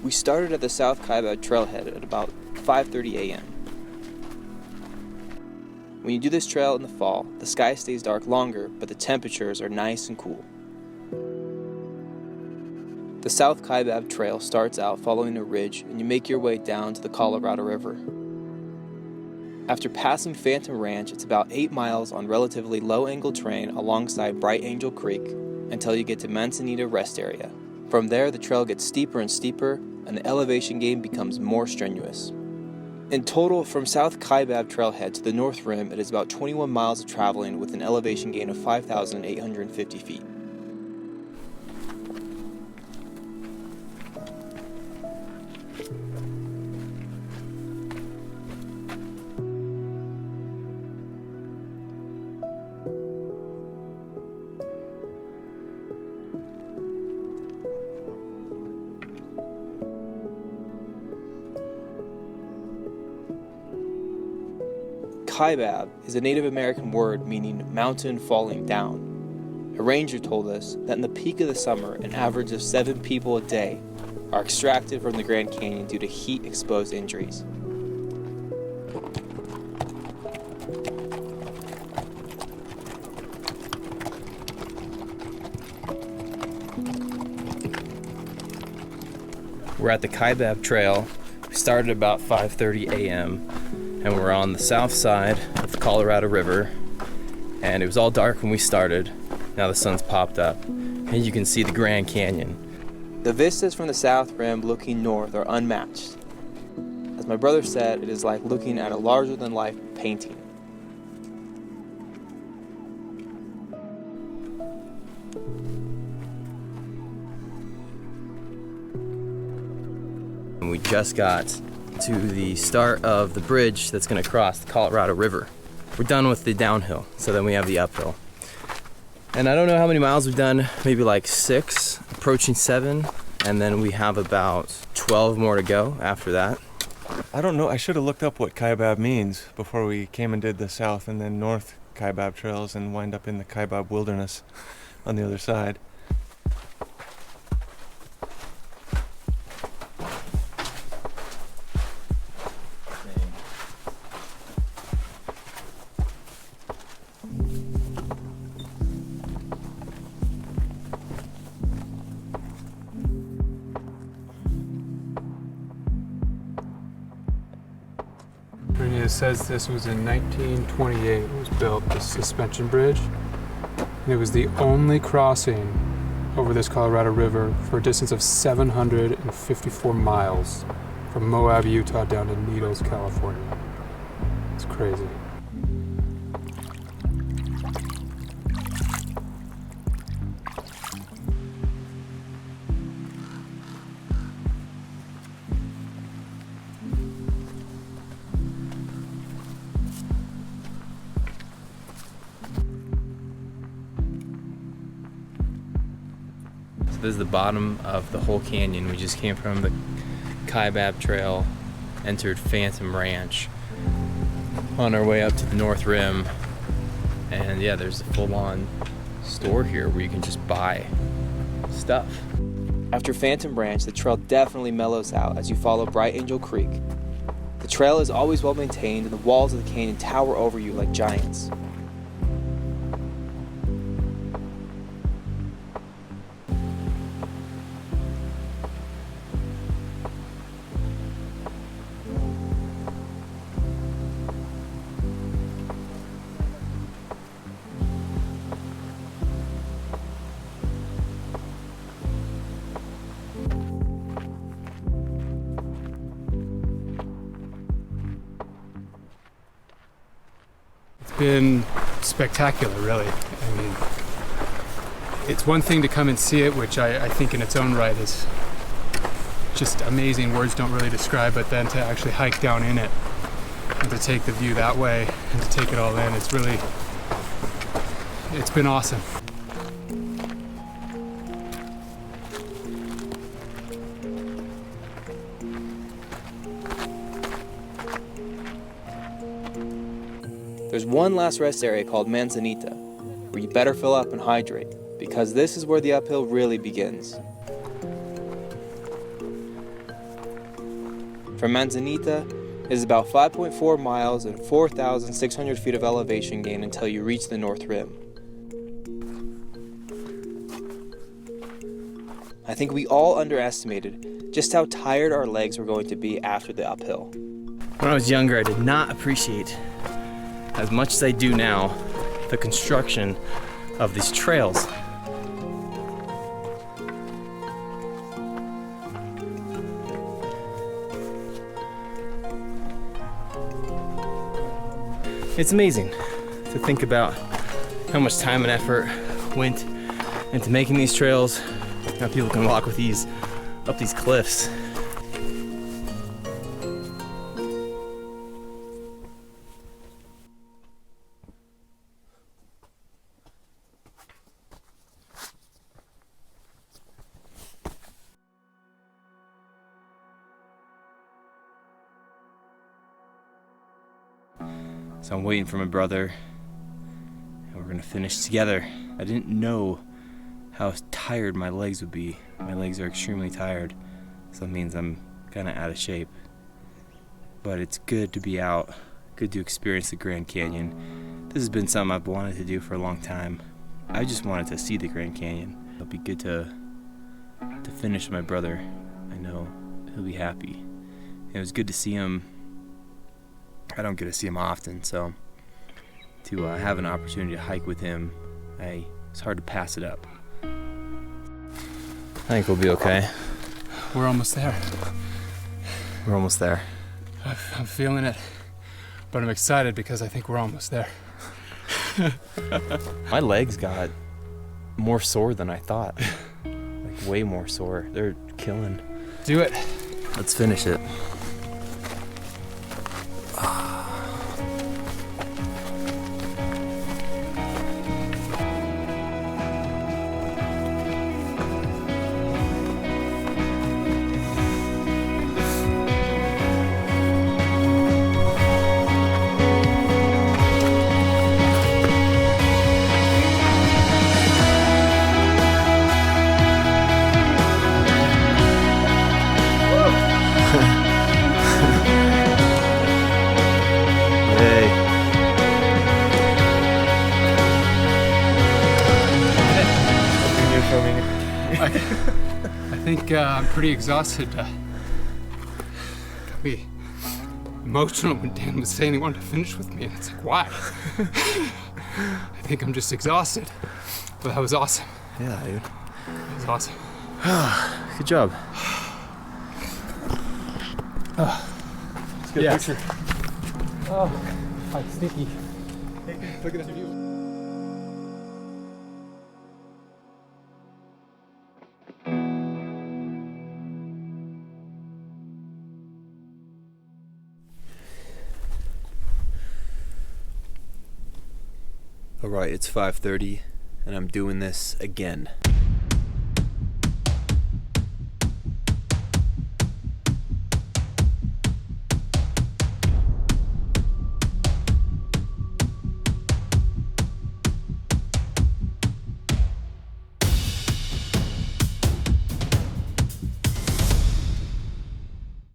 We started at the South Kaibab trailhead at about 5:30 a.m. When you do this trail in the fall, the sky stays dark longer, but the temperatures are nice and cool. The South Kaibab Trail starts out following a ridge, and you make your way down to the Colorado River. After passing Phantom Ranch, it's about 8 miles on relatively low-angle terrain alongside Bright Angel Creek until you get to Manzanita Rest Area. From there, the trail gets steeper and steeper, and the elevation gain becomes more strenuous. In total, from South Kaibab Trailhead to the North Rim, it is about 21 miles of traveling with an elevation gain of 5,850 feet. Kaibab is a Native American word meaning mountain falling down. A ranger told us that in the peak of the summer, an average of 7 people a day are extracted from the Grand Canyon due to heat-exposed injuries. We're at the Kaibab Trail. We started about 5:30 a.m. and we're on the south side of the Colorado River, and it was all dark when we started. Now the sun's popped up and you can see the Grand Canyon. The vistas from the South Rim looking north are unmatched. As my brother said, it is like looking at a larger-than-life painting. And we just got to the start of the bridge that's going to cross the Colorado River. We're done with the downhill, so then we have the uphill. And I don't know how many miles we've done, maybe like 6, approaching 7, and then we have about 12 more to go after that. I don't know, I should have looked up what Kaibab means before we came and did the South and then North Kaibab trails and wind up in the Kaibab wilderness on the other side. It says this was in 1928 it was built, this suspension bridge. And it was the only crossing over this Colorado River for a distance of 754 miles from Moab, Utah down to Needles, California. It's crazy. This is the bottom of the whole canyon. We just came from the Kaibab Trail, entered Phantom Ranch, on our way up to the North Rim, and yeah, there's a full-on store here where you can just buy stuff. After Phantom Ranch, the trail definitely mellows out as you follow Bright Angel Creek. The trail is always well maintained, and the walls of the canyon tower over you like giants. Been spectacular, really. I mean, it's one thing to come and see it, which I think in its own right is just amazing. Words don't really describe, but then to actually hike down in it and to take the view that way and to take it all in, it's been awesome. There's one last rest area called Manzanita, where you better fill up and hydrate, because this is where the uphill really begins. From Manzanita, it is about 5.4 miles and 4,600 feet of elevation gain until you reach the North Rim. I think we all underestimated just how tired our legs were going to be after the uphill. When I was younger, I did not appreciate, as much as I do now, the construction of these trails. It's amazing to think about how much time and effort went into making these trails. Now people can walk with ease up these cliffs. So I'm waiting for my brother, and we're gonna finish together. I didn't know how tired my legs would be. My legs are extremely tired, so that means I'm kinda out of shape. But it's good to be out, good to experience the Grand Canyon. This has been something I've wanted to do for a long time. I just wanted to see the Grand Canyon. It'll be good to finish with my brother. I know he'll be happy. It was good to see him. I don't get to see him often, so to have an opportunity to hike with him, it's hard to pass it up. I think we'll be okay. We're almost there. We're almost there. I'm feeling it, but I'm excited because I think we're almost there. My legs got more sore than I thought. Like way more sore. They're killing. Do it. Let's finish it. I think I'm pretty exhausted. Got me emotional when Dan was saying he wanted to finish with me, and it's like, why? I think I'm just exhausted. But that was awesome. Yeah, dude. It was awesome. Good job. Let's get a picture. Oh, it's sticky. Look at that view. All right, it's 5:30, and I'm doing this again.